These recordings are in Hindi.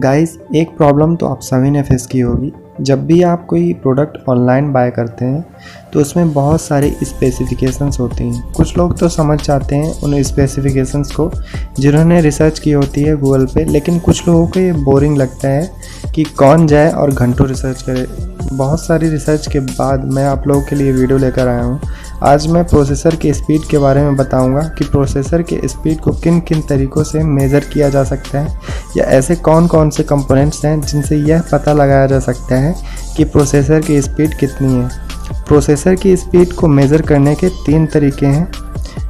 गाइस, एक प्रॉब्लम तो आप सभी ने फेस की होगी। जब भी आप कोई प्रोडक्ट ऑनलाइन बाय करते हैं तो उसमें बहुत सारी स्पेसिफिकेशंस होती हैं। कुछ लोग तो समझ जाते हैं उन स्पेसिफिकेशंस को जिन्होंने रिसर्च की होती है गूगल पे, लेकिन कुछ लोगों को ये बोरिंग लगता है कि कौन जाए और घंटों रिसर्च करे। बहुत सारी रिसर्च के बाद मैं आप लोगों के लिए वीडियो लेकर आया हूँ। आज मैं प्रोसेसर के स्पीड के बारे में बताऊंगा कि प्रोसेसर के स्पीड को किन किन तरीक़ों से मेज़र किया जा सकता है, या ऐसे कौन कौन से कंपोनेंट्स हैं जिनसे यह पता लगाया जा सकता है कि प्रोसेसर की स्पीड कितनी है। प्रोसेसर की स्पीड को मेज़र करने के 3 तरीके हैं।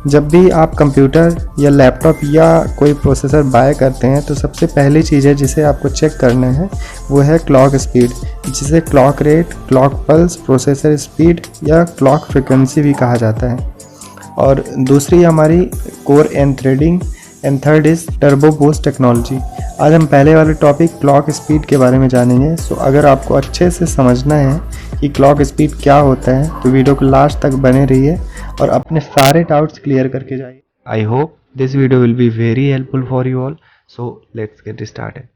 जब भी आप कंप्यूटर या लैपटॉप या कोई प्रोसेसर बाय करते हैं तो सबसे पहली चीज़ है जिसे आपको चेक करना है वो है क्लॉक स्पीड, जिसे clock rate, clock pulse, processor speed या क्लॉक फ्रिक्वेंसी भी कहा जाता है। और दूसरी हमारी core and threading, and third is turbo boost technology. आज हम पहले वाले टॉपिक क्लॉक स्पीड के बारे में जानेंगे। सो अगर आपको अच्छे से समझना है कि क्लॉक स्पीड क्या होता है तो वीडियो को लास्ट तक बने रहिए और अपने सारे डाउट्स क्लियर करके जाइए। I hope this video will be very helpful for you all. So let's get started.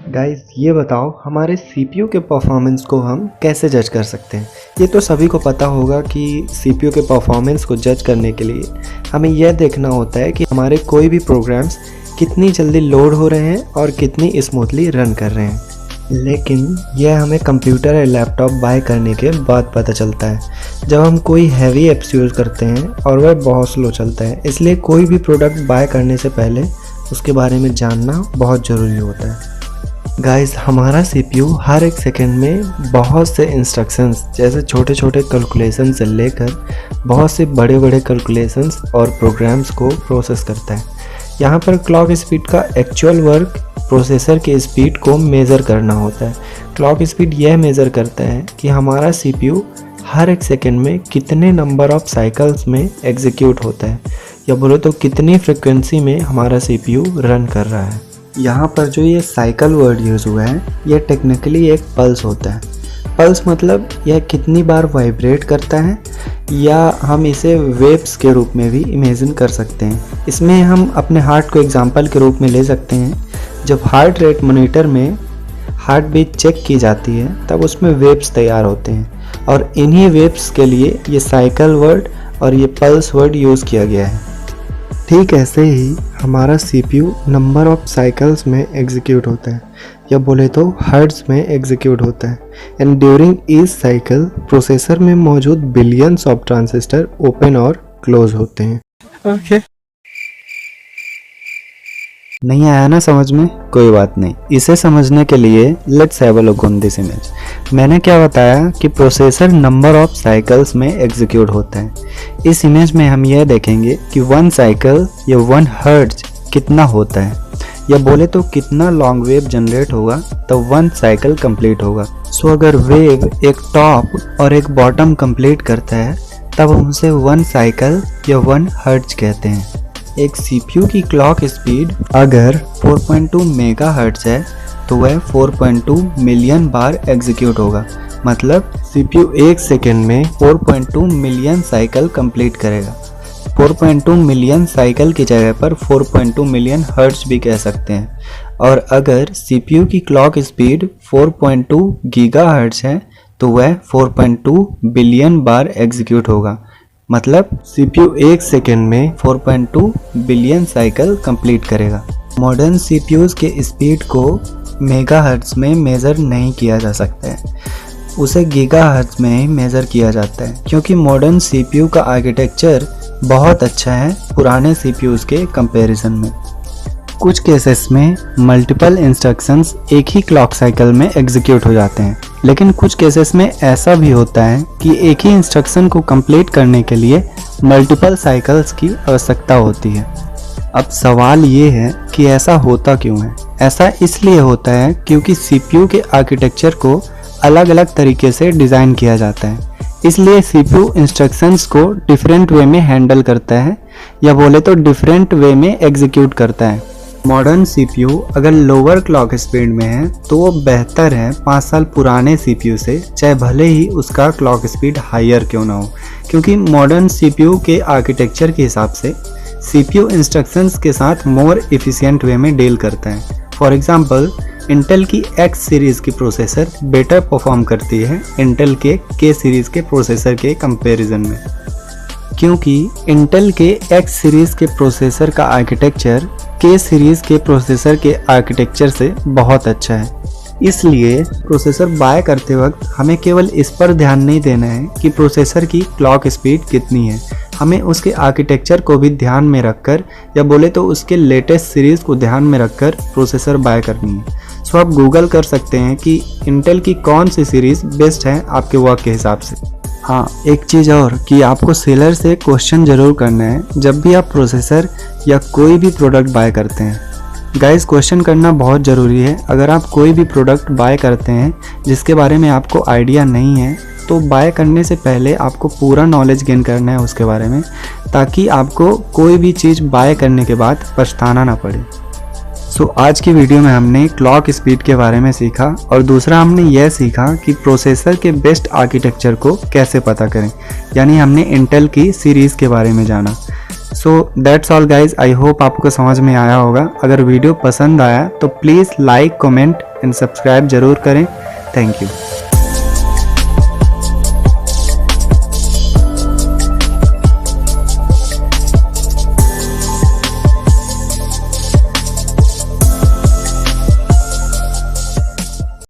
Guys, ये बताओ हमारे CPU के परफॉर्मेंस को हम कैसे जज कर सकते हैं। ये तो सभी को पता होगा कि CPU के परफॉर्मेंस को जज करने के लिए हमें यह देखना होता है कि हमारे कोई भी प्रोग्राम्स कितनी जल्दी लोड हो रहे हैं और कितनी स्मूथली रन कर रहे हैं। लेकिन यह हमें कंप्यूटर या लैपटॉप बाय करने के बाद पता चलता है, जब हम कोई हैवी ऐप्स यूज़ करते हैं और वह बहुत स्लो चलता है। इसलिए कोई भी प्रोडक्ट बाय करने से पहले उसके बारे में जानना बहुत ज़रूरी होता है। गाइस, हमारा CPU हर एक सेकंड में बहुत से इंस्ट्रक्शंस, जैसे छोटे छोटे कैलकुलेशन से लेकर बहुत से बड़े बड़े कैलकुलेशंस और प्रोग्राम्स को प्रोसेस करता है। यहाँ पर क्लॉक स्पीड का एक्चुअल वर्क प्रोसेसर के स्पीड को मेज़र करना होता है। क्लॉक स्पीड यह मेज़र करता है कि हमारा CPU हर एक सेकंड में कितने नंबर ऑफ साइकिल्स में एग्जीक्यूट होता है, या बोलो तो कितनी फ्रिक्वेंसी में हमारा CPU रन कर रहा है। यहाँ पर जो ये साइकिल वर्ड यूज़ हुआ है यह टेक्निकली एक पल्स होता है। पल्स मतलब यह कितनी बार वाइब्रेट करता है, या हम इसे वेव्स के रूप में भी इमेजिन कर सकते हैं। इसमें हम अपने हार्ट को एग्जांपल के रूप में ले सकते हैं। जब हार्ट रेट मॉनिटर में हार्ट बीट चेक की जाती है तब उसमें वेव्स तैयार होते हैं, और इन्हीं वेव्स के लिए ये साइकिल वर्ड और ये पल्स वर्ड यूज़ किया गया है। ठीक ऐसे ही हमारा CPU नंबर ऑफ साइकिल्स में एग्जीक्यूट होता है, या बोले तो हर्ट्ज में एग्जीक्यूट होता है। And during each cycle processor में मौजूद बिलियंस ऑफ ट्रांजिस्टर ओपन और क्लोज होते हैं। ओके, नहीं आया ना समझ में? कोई बात नहीं। इसे समझने के लिए let's have a look on this image. मैंने क्या बताया कि प्रोसेसर नंबर ऑफ साइकिल्स में एग्जीक्यूट होता है। इस इमेज में हम यह देखेंगे कि 1 साइकिल या 1 हर्ट्ज कितना होता है, या बोले तो कितना लॉन्ग वेव जनरेट होगा तब 1 साइकिल कंप्लीट होगा। सो अगर वेव एक टॉप और एक बॉटम कंप्लीट करता है तब हम उसे 1 साइकिल या 1 हर्ट्ज कहते हैं। एक CPU की क्लॉक स्पीड अगर 4.2 मेगाहर्ट्ज है तो वह 4.2 मिलियन बार एग्जीक्यूट होगा। मतलब CPU एक सेकेंड में 4.2 मिलियन साइकिल कंप्लीट करेगा। 4.2 मिलियन साइकिल की जगह पर 4.2 मिलियन हर्ट्ज भी कह सकते हैं। और अगर CPU की क्लॉक स्पीड 4.2 गीगाहर्ट्ज है तो वह 4.2 बिलियन बार एग्जीक्यूट होगा। मतलब CPU एक सेकेंड में 4.2 बिलियन साइकिल कंप्लीट करेगा। मॉडर्न CPUs के स्पीड को मेगाहर्ट्ज में मेज़र नहीं किया जा सकता है, उसे गीगाहर्ट्ज में ही मेज़र किया जाता है, क्योंकि मॉडर्न CPU का आर्किटेक्चर बहुत अच्छा है पुराने CPUs के कंपैरिजन में। कुछ केसेस में मल्टीपल इंस्ट्रक्शंस एक ही क्लॉक साइकिल में एग्जीक्यूट हो जाते हैं, लेकिन कुछ केसेस में ऐसा भी होता है कि एक ही इंस्ट्रक्शन को कंप्लीट करने के लिए मल्टीपल साइकिल्स की आवश्यकता होती है। अब सवाल ये है कि ऐसा होता क्यों है? ऐसा इसलिए होता है क्योंकि CPU के आर्किटेक्चर को अलग अलग तरीके से डिज़ाइन किया जाता है। इसलिए CPU इंस्ट्रक्शंस को डिफरेंट वे में हैंडल करता है, या बोले तो डिफरेंट वे में एग्जीक्यूट करता है। मॉडर्न सीपीयू अगर लोअर क्लॉक स्पीड में है तो वो बेहतर है 5 साल पुराने सीपीयू से, चाहे भले ही उसका क्लॉक स्पीड हायर क्यों ना हो, क्योंकि मॉडर्न सीपीयू के आर्किटेक्चर के हिसाब से सीपीयू इंस्ट्रक्शंस के साथ मोर एफिशिएंट वे में डील करता है। फॉर एग्जांपल, इंटेल की एक्स सीरीज़ की प्रोसेसर बेटर परफॉर्म करती है इंटेल के के सीरीज़ के प्रोसेसर के कंपैरिजन में, क्योंकि इंटेल के एक्स सीरीज़ के प्रोसेसर का आर्किटेक्चर के सीरीज़ के प्रोसेसर के आर्किटेक्चर से बहुत अच्छा है। इसलिए प्रोसेसर बाय करते वक्त हमें केवल इस पर ध्यान नहीं देना है कि प्रोसेसर की क्लॉक स्पीड कितनी है, हमें उसके आर्किटेक्चर को भी ध्यान में रखकर, या बोले तो उसके लेटेस्ट सीरीज़ को ध्यान में रखकर प्रोसेसर बाय करनी है। सो आप गूगल कर सकते हैं कि इंटेल की कौन सी सीरीज़ बेस्ट है आपके वर्क के हिसाब से। हाँ, एक चीज़ और कि आपको सेलर से क्वेश्चन ज़रूर करना है जब भी आप प्रोसेसर या कोई भी प्रोडक्ट बाय करते हैं। गाइस, क्वेश्चन करना बहुत ज़रूरी है। अगर आप कोई भी प्रोडक्ट बाय करते हैं जिसके बारे में आपको आइडिया नहीं है, तो बाय करने से पहले आपको पूरा नॉलेज गेन करना है उसके बारे में, ताकि आपको कोई भी चीज़ बाय करने के बाद पछताना ना पड़े। सो आज की वीडियो में हमने क्लॉक स्पीड के बारे में सीखा, और दूसरा हमने यह सीखा कि प्रोसेसर के बेस्ट आर्किटेक्चर को कैसे पता करें, यानी हमने इंटेल की सीरीज़ के बारे में जाना। So that's all guys, I hope आपको समझ में आया होगा। अगर वीडियो पसंद आया तो please like, comment and subscribe जरूर करें। Thank you.